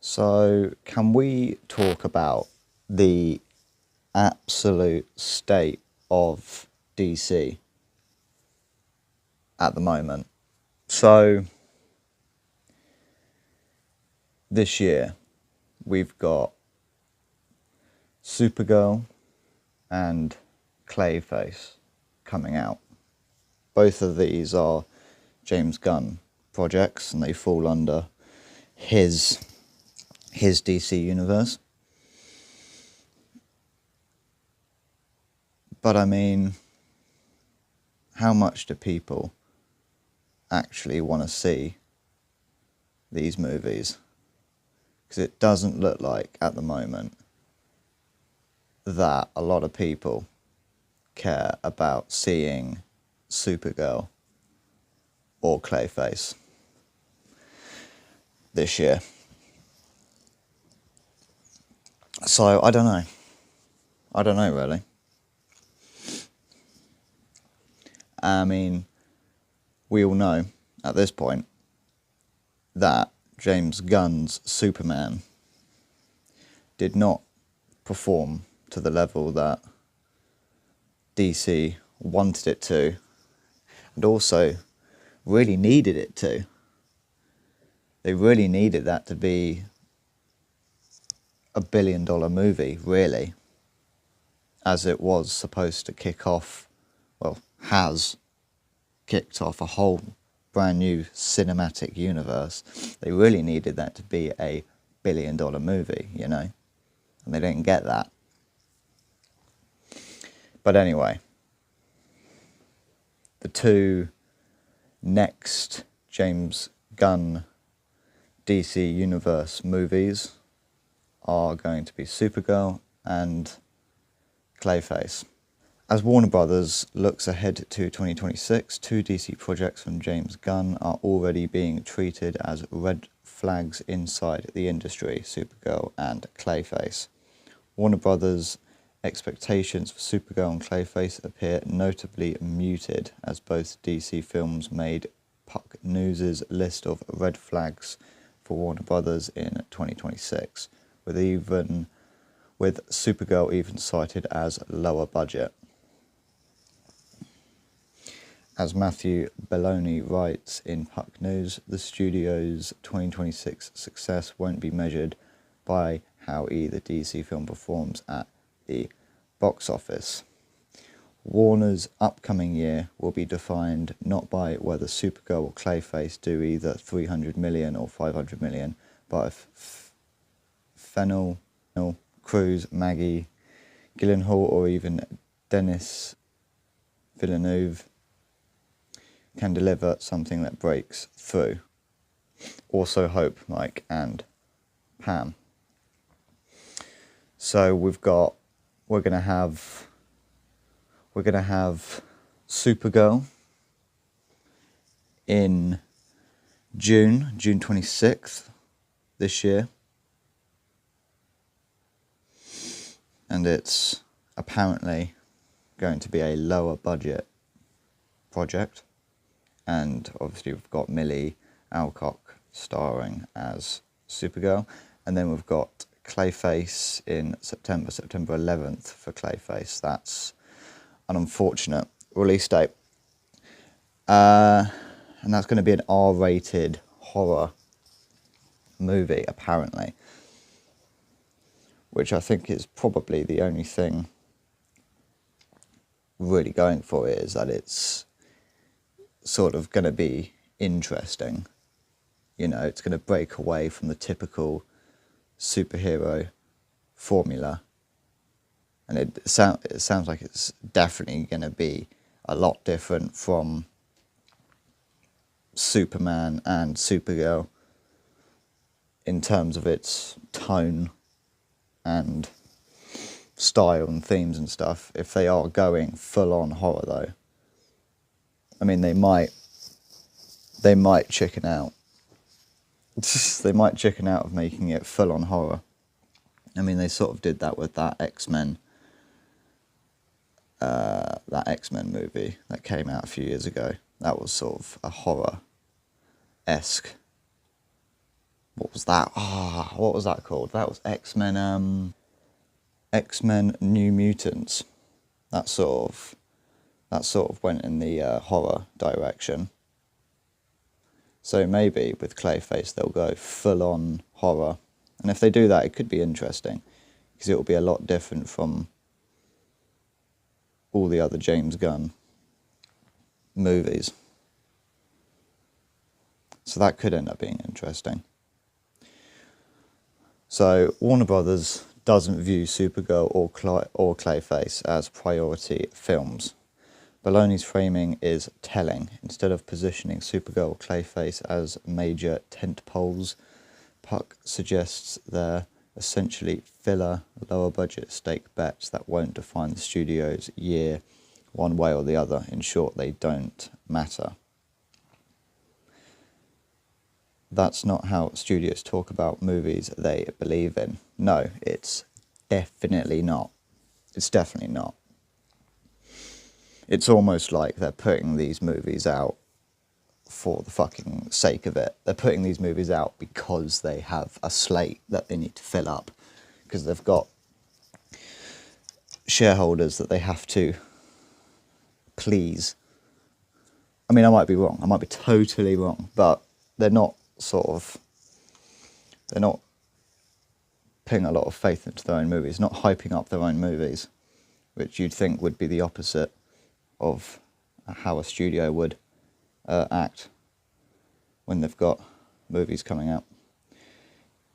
So, can we talk about the absolute state of DC at the moment? So, this year we've got Supergirl and Clayface coming out. Both of these are James Gunn projects and they fall under his DC universe. But I mean, how much do people actually want to see these movies? Because it doesn't look like at the moment that a lot of people care about seeing Supergirl or Clayface this year. So I don't know. I don't know really. I mean, we all know at this point that James Gunn's Superman did not perform to the level that DC wanted it to, and also really needed it to. They really needed that to be $1 billion movie, really, as it was supposed to kick off, well, has kicked off a whole brand new cinematic universe. They really needed that to be a $1 billion movie, you know, and they didn't get that. But anyway, the two next James Gunn DC Universe movies are going to be Supergirl and Clayface. As Warner Brothers looks ahead to 2026, two DC projects from James Gunn are already being treated as red flags inside the industry, Supergirl and Clayface. Warner Brothers' expectations for Supergirl and Clayface appear notably muted, as both DC films made Puck News' list of red flags for Warner Brothers in 2026, with Supergirl even cited as lower budget. As Matthew Belloni writes in Puck News, the studio's 2026 success won't be measured by how either DC film performs at the box office. Warner's upcoming year will be defined not by whether Supergirl or Clayface do either 300 million or 500 million, but if Fennel, Cruz, Maggie Gyllenhaal, or even Denis Villeneuve can deliver something that breaks through. Also hope Mike and Pam. So we're gonna have Supergirl in June 26th this year. And it's apparently going to be a lower budget project. And obviously we've got Millie Alcock starring as Supergirl. And then we've got Clayface in September 11th for Clayface. That's an unfortunate release date. And that's going to be an R-rated horror movie, apparently. Which I think is probably the only thing really going for it, is that it's sort of going to be interesting. You know, it's going to break away from the typical superhero formula. And it sounds like it's definitely going to be a lot different from Superman and Supergirl in terms of its tone and style and themes and stuff. If they are going full on horror though, I mean, they might chicken out. They might chicken out of making it full on horror. I mean, they sort of did that with that X-Men movie that came out a few years ago. That was sort of a horror-esque what was that? What was that called? That was X-Men. X-Men New Mutants. That sort of went in the horror direction. So maybe with Clayface they'll go full on horror, and if they do that, it could be interesting because it will be a lot different from all the other James Gunn movies. So that could end up being interesting. So Warner Brothers doesn't view Supergirl or Clayface as priority films. Baloney's framing is telling. Instead of positioning Supergirl or Clayface as major tentpoles, Puck suggests they're essentially filler, lower budget stake bets that won't define the studio's year one way or the other. In short, they don't matter. That's not how studios talk about movies they believe in. No, it's definitely not. It's definitely not. It's almost like they're putting these movies out for the fucking sake of it. They're putting these movies out because they have a slate that they need to fill up, because they've got shareholders that they have to please. I mean, I might be wrong. I might be totally wrong, but they're not putting a lot of faith into their own movies, not hyping up their own movies, which you'd think would be the opposite of how a studio would act when they've got movies coming out.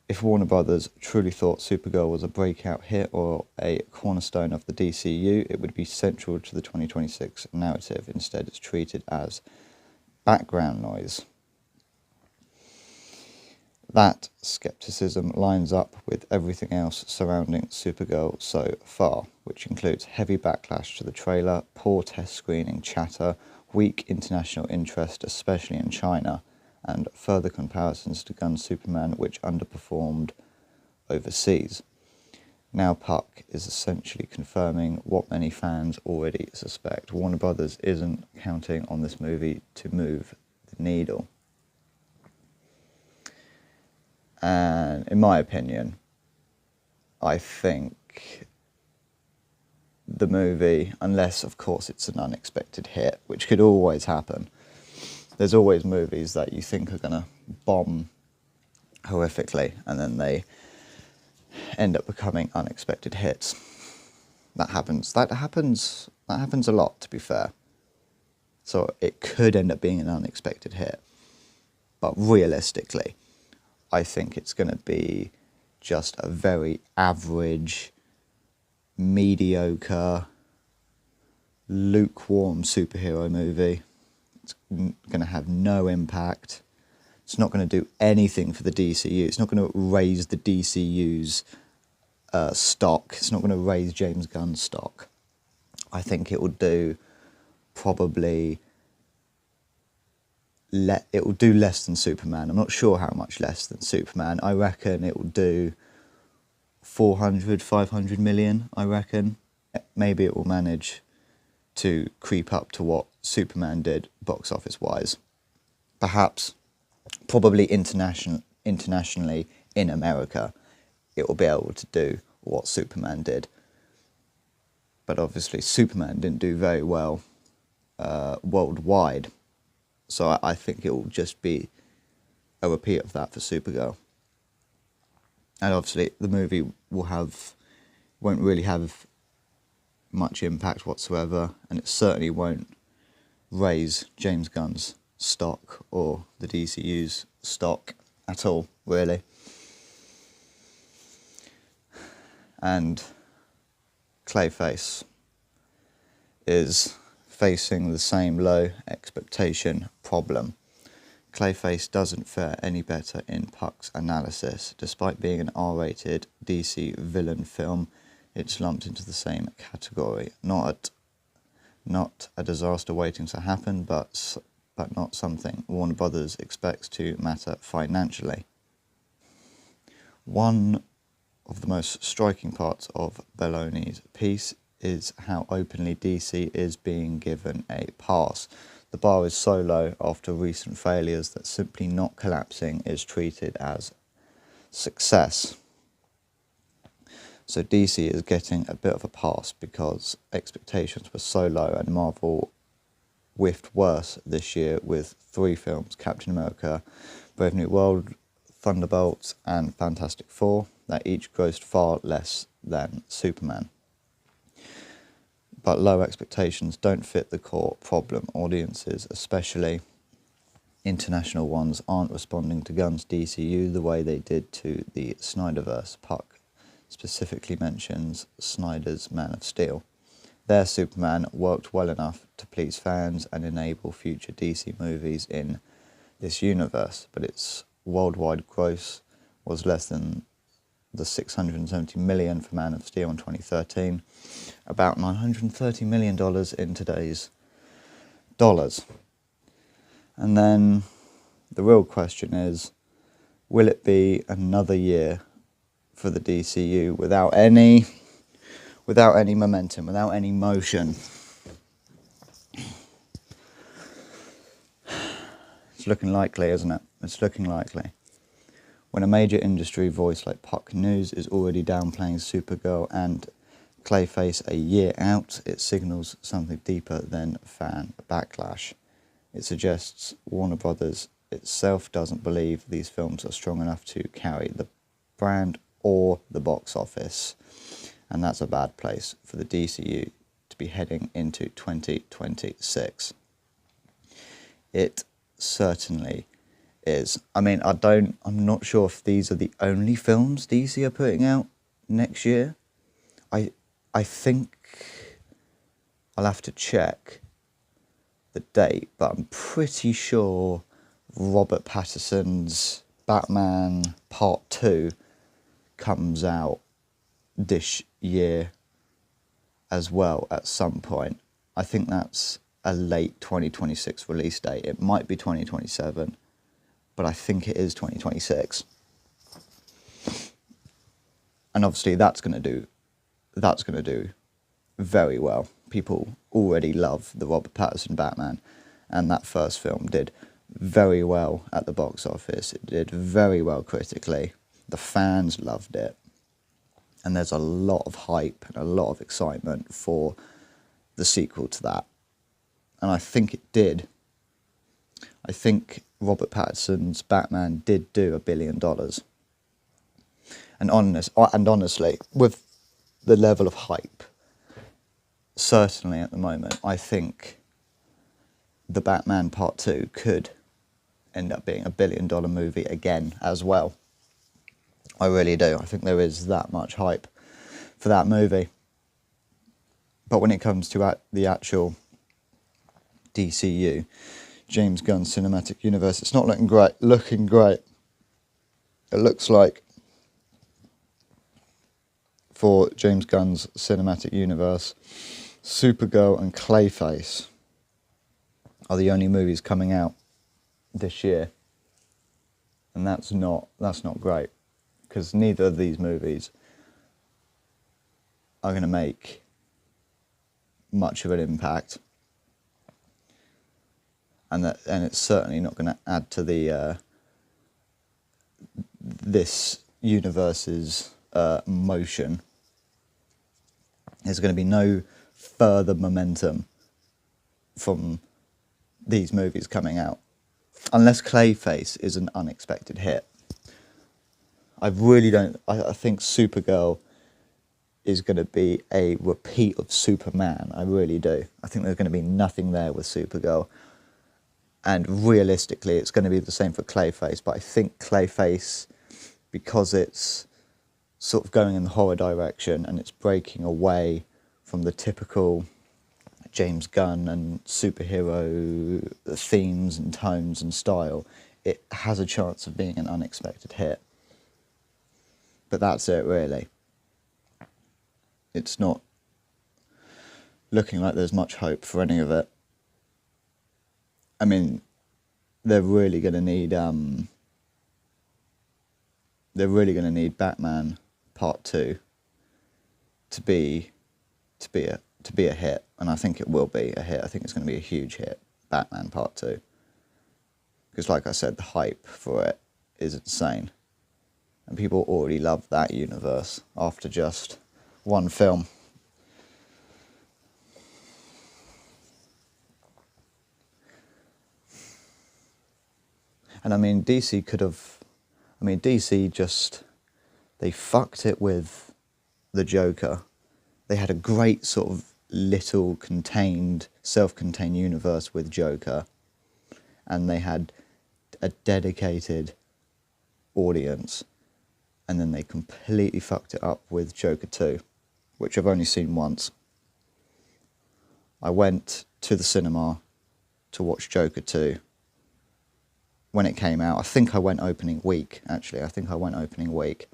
If Warner Brothers truly thought Supergirl was a breakout hit or a cornerstone of the DCU, it would be central to the 2026 narrative. Instead, it's treated as background noise. That skepticism lines up with everything else surrounding Supergirl so far, which includes heavy backlash to the trailer, poor test screening chatter, weak international interest, especially in China, and further comparisons to Gunn's Superman, which underperformed overseas. Now Puck is essentially confirming what many fans already suspect. Warner Brothers isn't counting on this movie to move the needle. And in my opinion, I think the movie, unless of course it's an unexpected hit, which could always happen. There's always movies that you think are going to bomb horrifically and then they end up becoming unexpected hits. That happens a lot, to be fair. So it could end up being an unexpected hit. But realistically, I think it's going to be just a very average, mediocre, lukewarm superhero movie. It's going to have no impact. It's not going to do anything for the DCU. It's not going to raise the DCU's stock. It's not going to raise James Gunn's stock. I think it will do probably... it will do less than Superman. I'm not sure how much less than Superman. I reckon it will do 400, 500 million, I reckon. Maybe it will manage to creep up to what Superman did box office wise. Perhaps, probably internationally in America, it will be able to do what Superman did. But obviously Superman didn't do very well worldwide. So I think it will just be a repeat of that for Supergirl. And obviously the movie won't really have much impact whatsoever, and it certainly won't raise James Gunn's stock or the DCU's stock at all, really. And Clayface is facing the same low expectation problem. Clayface doesn't fare any better in Puck's analysis. Despite being an R-rated DC villain film, it's lumped into the same category. Not a disaster waiting to happen, but not something Warner Brothers expects to matter financially. One of the most striking parts of Baloney's piece is how openly DC is being given a pass. The bar is so low after recent failures that simply not collapsing is treated as success. So DC is getting a bit of a pass because expectations were so low, and Marvel whiffed worse this year with 3 films: Captain America, Brave New World, Thunderbolts and Fantastic Four, that each grossed far less than Superman. But low expectations don't fit the core problem. Audiences, especially international ones, aren't responding to Gunn's DCU the way they did to the Snyderverse. Puck specifically mentions Snyder's Man of Steel. Their Superman worked well enough to please fans and enable future DC movies in this universe, but its worldwide gross was less than the $670 million for Man of Steel in 2013, about $930 million in today's dollars. And then the real question is, will it be another year for the DCU without any momentum, without any motion? It's looking likely, isn't it? It's looking likely. When a major industry voice like Puck News is already downplaying Supergirl and Clayface a year out, it signals something deeper than fan backlash. It suggests Warner Brothers itself doesn't believe these films are strong enough to carry the brand or the box office. And that's a bad place for the DCU to be heading into 2026. It certainly is. I mean, I'm not sure if these are the only films DC are putting out next year. I think I'll have to check the date, but I'm pretty sure Robert Pattinson's Batman Part 2 comes out this year as well at some point. I think that's a late 2026 release date. It might be 2027, but I think it is 2026. And obviously that's going to do very well. People already love the Robert Pattinson Batman, and that first film did very well at the box office. It did very well critically. The fans loved it. And there's a lot of hype and a lot of excitement for the sequel to that. And I think it did. I think Robert Pattinson's Batman did do $1 billion. And honestly, with the level of hype, certainly at the moment, I think the Batman Part 2 could end up being $1 billion movie again as well. I really do. I think there is that much hype for that movie. But when it comes to the actual DCU, James Gunn's cinematic universe, it's not looking great. It looks like for James Gunn's cinematic universe, Supergirl and Clayface are the only movies coming out this year. And that's not great, because neither of these movies are going to make much of an impact. And it's certainly not going to add to the this universe's motion. There's going to be no further momentum from these movies coming out, unless Clayface is an unexpected hit. I really don't. I think Supergirl is going to be a repeat of Superman. I really do. I think there's going to be nothing there with Supergirl. And realistically, it's going to be the same for Clayface. But I think Clayface, because it's sort of going in the horror direction and it's breaking away from the typical James Gunn and superhero themes and tones and style, it has a chance of being an unexpected hit. But that's it, really. It's not looking like there's much hope for any of it. I mean, they're really going to need Batman Part 2 to be a hit, and I think it will be a hit. I think it's going to be a huge hit, Batman Part 2. Because like I said, the hype for it is insane. And people already love that universe after just one film. And I mean, DC could have... I mean, DC just... They fucked it with the Joker. They had a great sort of little contained, self-contained universe with Joker. And they had a dedicated audience. And then they completely fucked it up with Joker 2, which I've only seen once. I went to the cinema to watch Joker 2 when it came out. I think I went opening week, actually. I think I went opening week.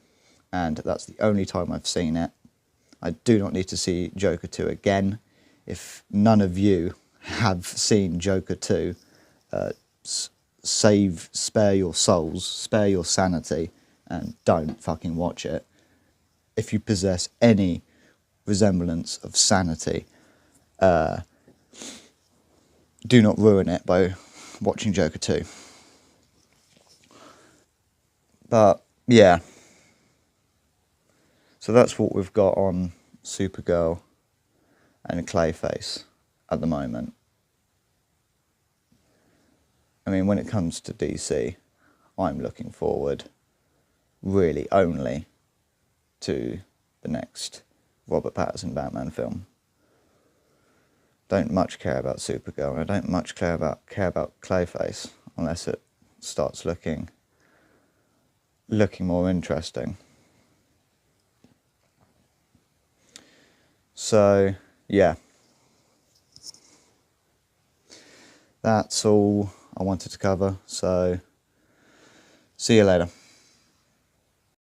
And that's the only time I've seen it. I do not need to see Joker 2 again. If none of you have seen Joker 2, spare your souls, spare your sanity, and don't fucking watch it. If you possess any resemblance of sanity, do not ruin it by watching Joker 2. But, yeah. So that's what we've got on Supergirl and Clayface at the moment. I mean, when it comes to DC, I'm looking forward really only to the next Robert Pattinson Batman film. Don't much care about Supergirl, and I don't much care about Clayface unless it starts looking more interesting. So, yeah. That's all I wanted to cover, so see you later.